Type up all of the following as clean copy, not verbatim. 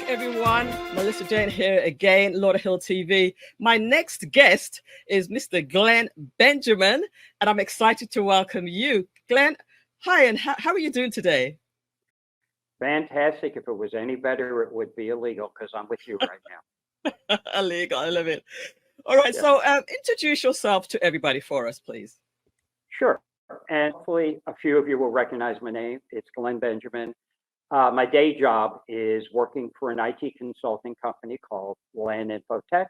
everyone. Millissa Jayne here again, Lauderhill TV. My next guest is Mr. Glen Benjamin, and I'm excited to welcome you. Glen, hi, and how are you doing today? Fantastic. If it was any better, it would be illegal because I'm with you right now. Illegal, I love it. All right, so introduce yourself to everybody for us, please. Sure. And hopefully a few of you will recognize my name. It's Glen Benjamin. My day job is working for an IT consulting company called Land Infotech.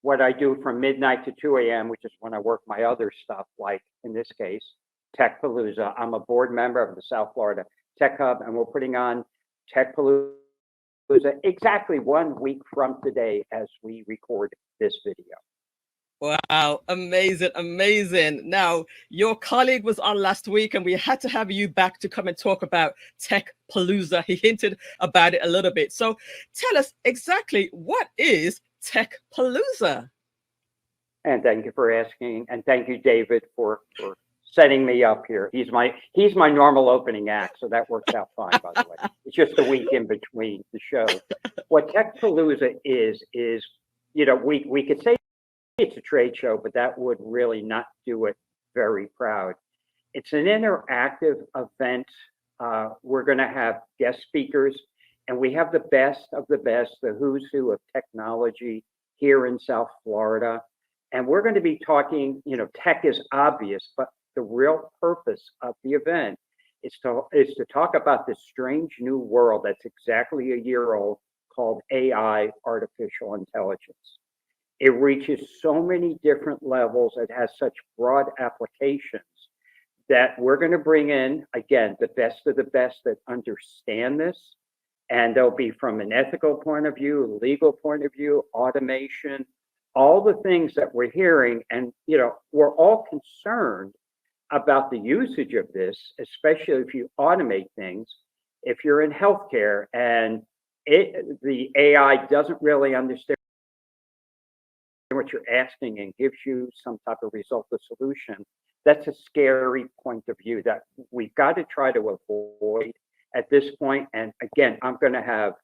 What I do from midnight to 2 a.m., which is when I work my other stuff, like in this case, Tech Palooza. I'm a board member of the South Florida Tech Hub, and we're putting on Tech Palooza exactly 1 week from today as we record this video. Wow, amazing, amazing. Now, your colleague was on last week and we had to have you back to come and talk about Tech Palooza. He hinted about it a little bit. So tell us exactly, what is Tech Palooza? And thank you for asking. And thank you, David, for setting me up here. He's my normal opening act, so that works out fine, by the way. It's just a week in between the show. What Tech Palooza is, you know, we could say it's a trade show, but that would really not do it very proud. It's an interactive event. We're going to have guest speakers, and we have the best of the best, the who's who of technology here in South Florida. And we're going to be talking, you know, tech is obvious, but the real purpose of the event is to talk about this strange new world that's exactly a year old called AI, artificial intelligence. It reaches so many different levels. It has such broad applications that we're going to bring in, again, the best of the best that understand this. And they'll be from an ethical point of view, legal point of view, automation, all the things that we're hearing. And, you know, we're all concerned about the usage of this, especially if you automate things. If you're in healthcare and the AI doesn't really understand what you're asking and gives you some type of result or solution, that's a scary point of view that we've got to try to avoid at this point. And again, I'm going to have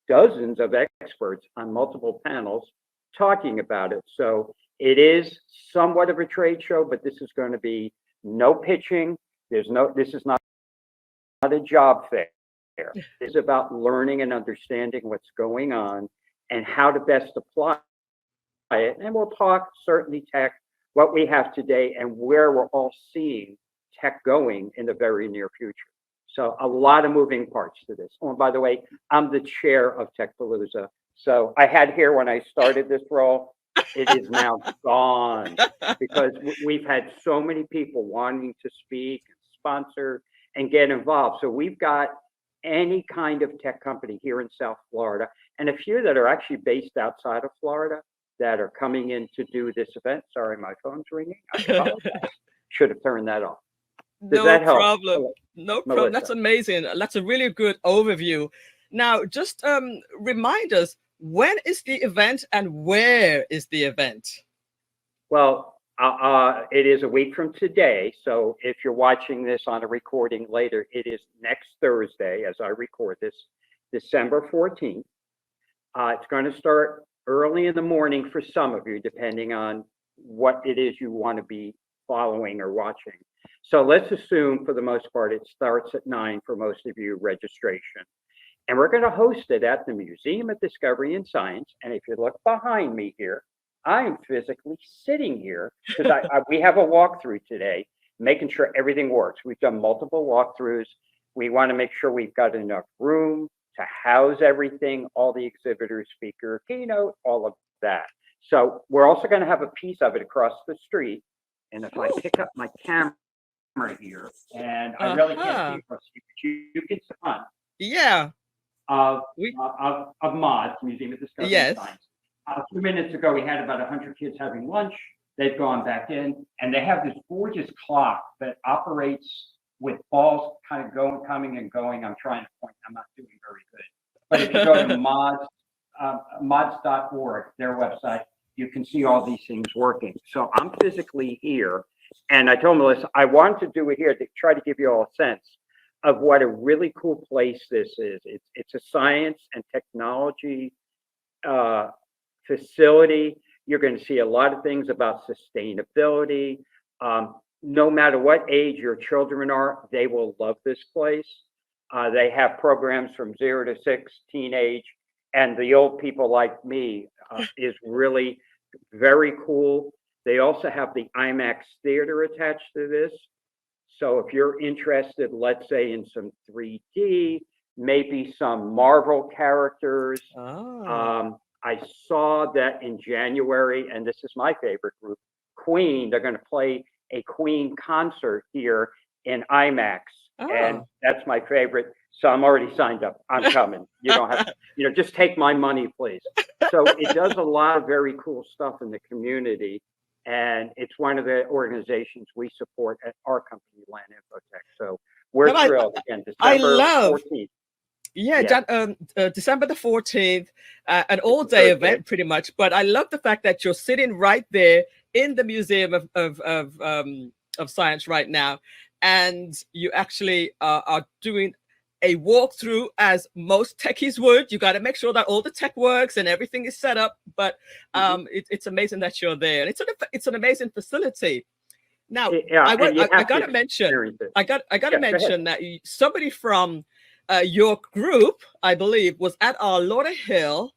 dozens of experts on multiple panels talking about it. So it is somewhat of a trade show, but this is going to be no pitching. This is not a job fair. It's about learning and understanding what's going on and how to best apply it. And we'll talk certainly tech, what we have today, and where we're all seeing tech going in the very near future. So a lot of moving parts to this. Oh, and by the way, I'm the chair of Tech Palooza. So I had here when I started this role. It is now gone because we've had so many people wanting to speak, sponsor, and get involved. So we've got any kind of tech company here in South Florida, and a few that are actually based outside of Florida that are coming in to do this event. Sorry, my phone's ringing. I apologize. Should have turned that off. Does that help? No problem. That's amazing. That's a really good overview. Now, just remind us, when is the event and where is the event? Well, it is a week from today. So if you're watching this on a recording later, it is next Thursday as I record this, December 14th. It's going to start early in the morning for some of you, depending on what it is you want to be following or watching. So let's assume for the most part, it starts at 9 for most of you registration. And we're going to host it at the Museum of Discovery and Science. And if you look behind me here, I am physically sitting here because we have a walkthrough today, making sure everything works. We've done multiple walkthroughs. We want to make sure we've got enough room to house everything, all the exhibitors, speaker, keynote, all of that. So we're also going to have a piece of it across the street. And if I pick up my camera here, and I really can't see across the street, but you can see on. Yeah. Of MODS, Museum of Discovery yes. and Science. A few minutes ago, we had about 100 kids having lunch. They've gone back in, and they have this gorgeous clock that operates with balls kind of going, coming and going. I'm trying to point. I'm not doing very good. But if you go to mods.org, their website, you can see all these things working. So I'm physically here, and I told Millissa I wanted to do it here to try to give you all a sense of what a really cool place this is. It's a science and technology facility. You're going to see a lot of things about sustainability. No matter what age your children are, they will love this place. They have programs from 0 to 6, teenage, and the old people like me is really very cool. They also have the IMAX theater attached to this. So if you're interested, let's say in some 3D, maybe some Marvel characters. I saw that in January, and this is my favorite group, Queen. They're going to play a Queen concert here in IMAX, and that's my favorite. So I'm already signed up. I'm coming. You don't have, just take my money, please. So it does a lot of very cool stuff in the community, and it's one of the organizations we support at our company, Land Infotech. So we're thrilled. Again, December 14th. December the 14th, an all-day event pretty much. But I love the fact that you're sitting right there in the Museum of Science right now, and you actually are doing a walkthrough as most techies would. You got to make sure that all the tech works and everything is set up. But it's amazing that you're there, and it's an amazing facility. Now, I got to mention, that somebody from your group, I believe, was at our Lauderhill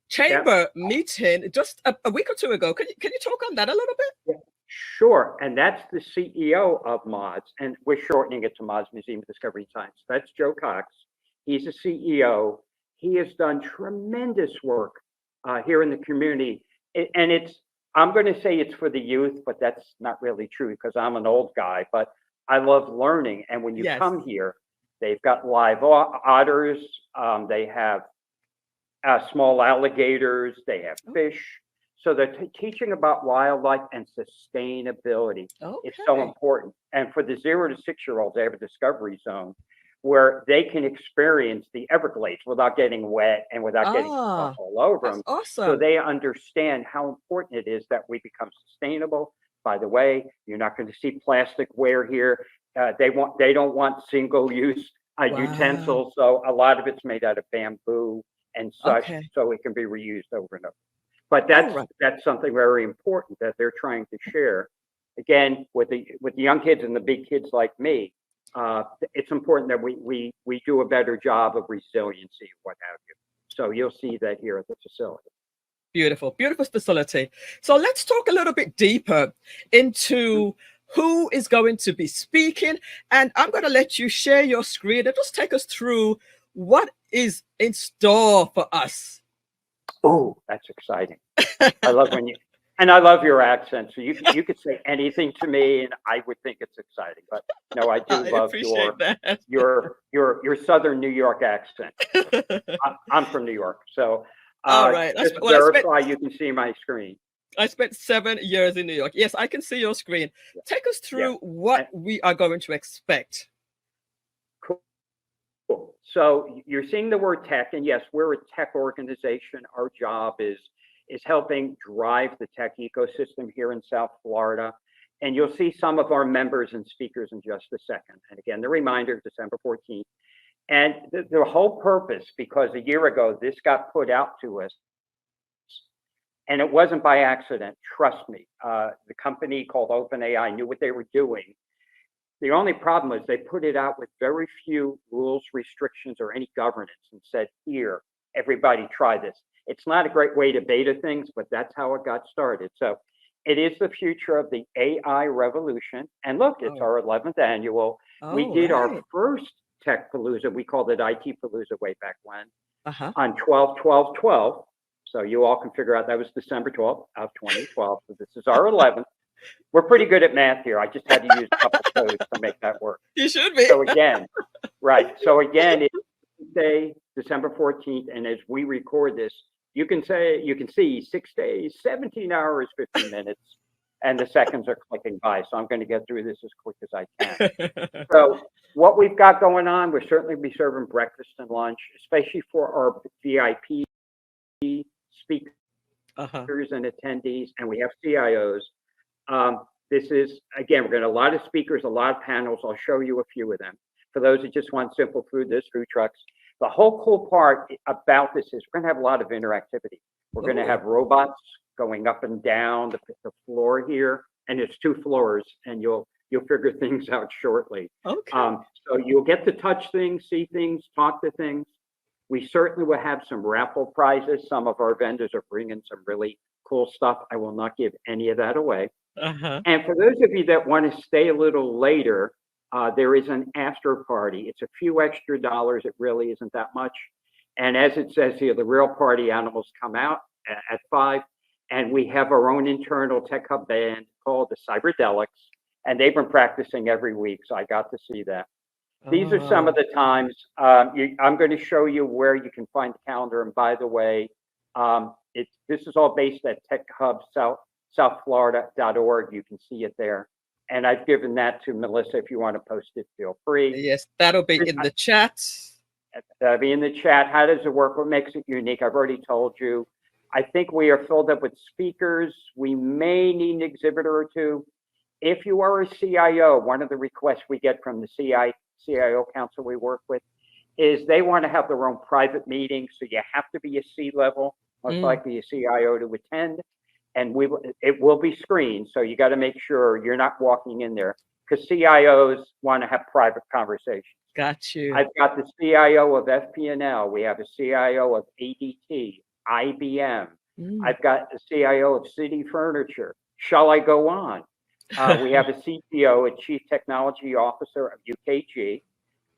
chamber meeting just a week or two ago. Can you talk on that a little bit? Yeah, sure. And that's the CEO of MODS, and we're shortening it to MODS, Museum of Discovery and Science. That's Joe Cox. He's the CEO. He has done tremendous work here in the community, and I'm going to say it's for the youth, but that's not really true because I'm an old guy. But I love learning, and when you come here, they've got live otters, they have small alligators, they have fish. So they're teaching about wildlife and sustainability. It's so important. And for the 0 to 6-year-olds, they have a discovery zone where they can experience the Everglades without getting wet and without getting stuff all over them. Awesome. So they understand how important it is that we become sustainable. By the way, you're not going to see plastic ware here. They don't want single-use utensils. So a lot of it's made out of bamboo and such, so it can be reused over and over. But that's something very important that they're trying to share. Again, with the young kids and the big kids like me, it's important that we do a better job of resiliency, what have you. So you'll see that here at the facility. Beautiful, beautiful facility. So let's talk a little bit deeper into who is going to be speaking. And I'm going to let you share your screen and just take us through what is in store for us. Oh, that's exciting. I love I love your accent. So you could say anything to me and I would think it's exciting. But no, I do love your Southern New York accent. I'm from New York. So all right. Just verify you can see my screen. I spent 7 years in New York. Yes, I can see your screen. Take us through what we are going to expect. Cool. So you're seeing the word tech, and yes, we're a tech organization. Our job is helping drive the tech ecosystem here in South Florida. And you'll see some of our members and speakers in just a second. And again, the reminder, December 14th. And the whole purpose, because a year ago, this got put out to us, and it wasn't by accident, trust me. The company called OpenAI knew what they were doing. The only problem is they put it out with very few rules, restrictions, or any governance and said, here, everybody try this. It's not a great way to beta things, but that's how it got started. So it is the future of the AI revolution. And look, it's our 11th annual. We did our first Tech Palooza. We called it IT Palooza way back when on 12/12/12. So you all can figure out that was December 12th of 2012. So this is our 11th. We're pretty good at math here. I just had to use a couple codes to make that work. You should be. So again, So again, it's Tuesday, December 14th, and as we record this, you can see 6 days, 17 hours, 15 minutes, and the seconds are clicking by. So I'm going to get through this as quick as I can. So what we've got going on, we'll certainly be serving breakfast and lunch, especially for our VIP speakers and attendees, and we have CIOs. This is, again, we're going to have a lot of speakers, a lot of panels. I'll show you a few of them. For those that just want simple food, there's food trucks. The whole cool part about this is we're going to have a lot of interactivity. We're going to have robots going up and down the floor here, and it's 2 floors, and you'll figure things out shortly. Okay. So you'll get to touch things, see things, talk to things. We certainly will have some raffle prizes. Some of our vendors are bringing some really cool stuff. I will not give any of that away. And for those of you that want to stay a little later, there is an after party. It's a few extra dollars. It really isn't that much. And as it says here, the real party animals come out at 5. And we have our own internal Tech Hub band called the Cyberdelics. And they've been practicing every week. So I got to see that. These are some of the times. I'm going to show you where you can find the calendar. And by the way, this is all based at Tech Hub southflorida.org. You can see it there. And I've given that to Millissa. If you want to post it, feel free. Yes, that'll be in the chat. That'll be in the chat. How does it work? What makes it unique? I've already told you. I think we are filled up with speakers. We may need an exhibitor or 2. If you are a CIO, one of the requests we get from the CIO council we work with is they want to have their own private meetings. So you have to be a C-level, most likely a CIO to attend. And it will be screened. So you got to make sure you're not walking in there because CIOs want to have private conversations. Got you. I've got the CIO of FP&L. We have a CIO of ADT, IBM. I've got the CIO of City Furniture. Shall I go on? We have a CTO, a Chief Technology Officer of UKG.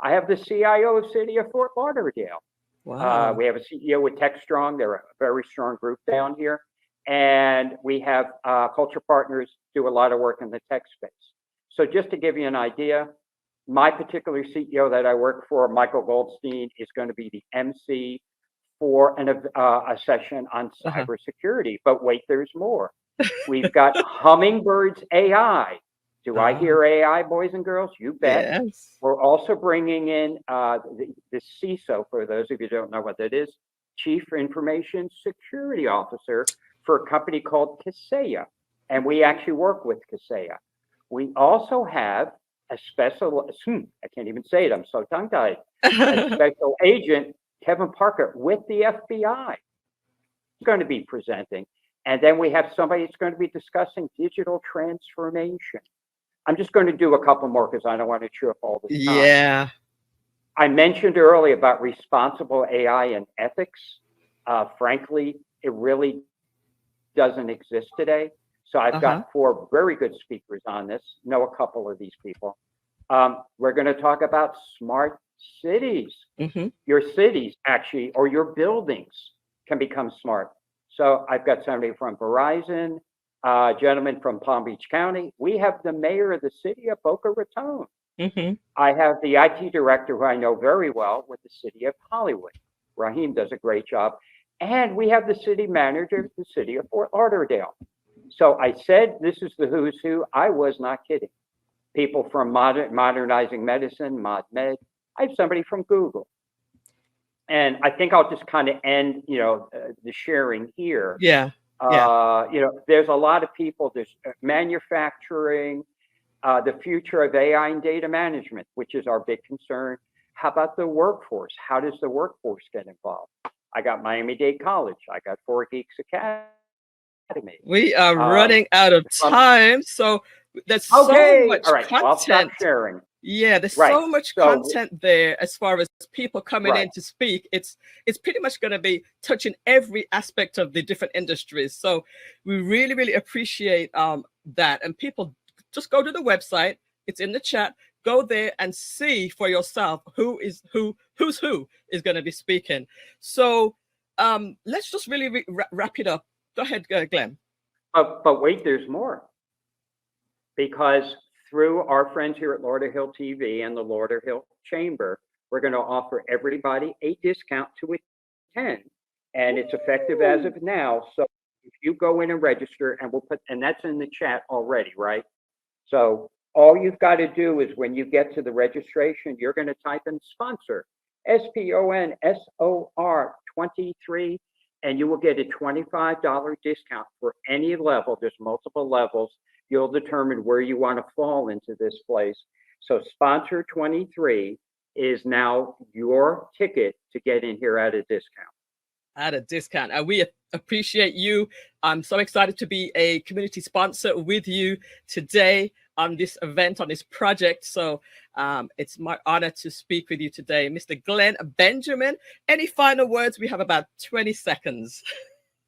I have the CIO of City of Fort Lauderdale. Wow. We have a CEO with TechStrong. They're a very strong group down here. And we have culture partners do a lot of work in the tech space. So just to give you an idea, my particular CEO that I work for, Michael Goldstein, is going to be the MC for a session on cybersecurity. But wait, there's more. We've got Hummingbirds AI. Do I hear AI, boys and girls? You bet. Yes. We're also bringing in the CISO, for those of you who don't know what that is, Chief Information Security Officer for a company called Kaseya. And we actually work with Kaseya. We also have a special, I can't even say it, I'm so tongue-tied, a special agent, Kevin Parker, with the FBI. He's going to be presenting. And then we have somebody that's going to be discussing digital transformation. I'm just going to do a couple more because I don't want to chew up all the time. Yeah. I mentioned earlier about responsible AI and ethics. Frankly, it really doesn't exist today. So I've got 4 very good speakers on this. Know a couple of these people. We're going to talk about smart cities. Your cities, actually, or your buildings can become smart. So I've got somebody from Verizon, a gentleman from Palm Beach County. We have the mayor of the city of Boca Raton. I have the IT director who I know very well with the city of Hollywood. Raheem does a great job. And we have the city manager of the city of Fort Lauderdale. So I said this is the who's who. I was not kidding. People from Modernizing Medicine, ModMed. I have somebody from Google. And I think I'll just kind of end, the sharing here. Yeah. There's a lot of people. There's manufacturing, the future of AI and data management, which is our big concern. How about the workforce? How does the workforce get involved? I got Miami-Dade College. I got 4 Geeks Academy. We are running out of time, so there's so much content. I'll stop sharing. Yeah, there's so much content there as far as people coming in to speak. It's pretty much going to be touching every aspect of the different industries. So we really, really appreciate that. And people just go to the website. It's in the chat. Go there and see for yourself who's who is going to be speaking. So let's just really wrap it up. Go ahead, Glenn. But wait, there's more. Because through our friends here at Lauderhill TV and the Lauderhill Chamber, we're going to offer everybody a discount to attend. And it's effective as of now. So if you go in and register, and that's in the chat already, right? So all you've got to do is when you get to the registration, you're going to type in sponsor, SPONSOR 23, and you will get a $25 discount for any level. There's multiple levels. you'll determine where you want to fall into this place. So sponsor 23 is now your ticket to get in here at a discount. At a discount. And we appreciate you. I'm so excited to be a community sponsor with you today on this event, on this project. So it's my honor to speak with you today, Mr. Glen Benjamin. Any final words? We have about 20 seconds.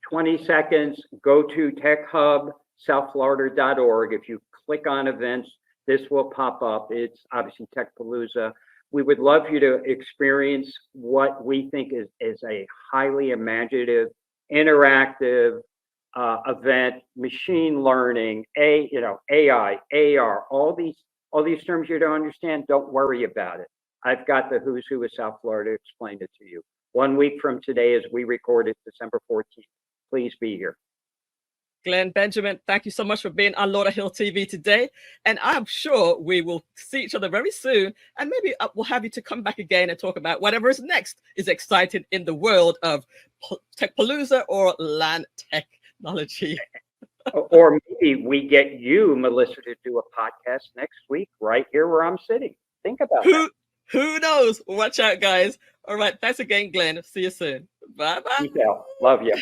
20 seconds. Go to techhubsouthflorida.org. If you click on events, this will pop up. It's obviously Tech Palooza. We would love you to experience what we think is a highly imaginative, interactive event, machine learning, AI, AR, all these terms you don't understand. Don't worry about it. I've got the who's who of South Florida to explain it to you. 1 week from today, as we record it, December 14th. Please be here. Glen Benjamin, thank you so much for being on Lauderhill TV today. And I'm sure we will see each other very soon. And maybe we'll have you to come back again and talk about whatever is next is exciting in the world of Tech Palooza or land technology. Or maybe we get you, Millissa, to do a podcast next week right here where I'm sitting. Think about that. Who knows? Watch out, guys. All right. Thanks again, Glen. See you soon. Bye-bye. Love you.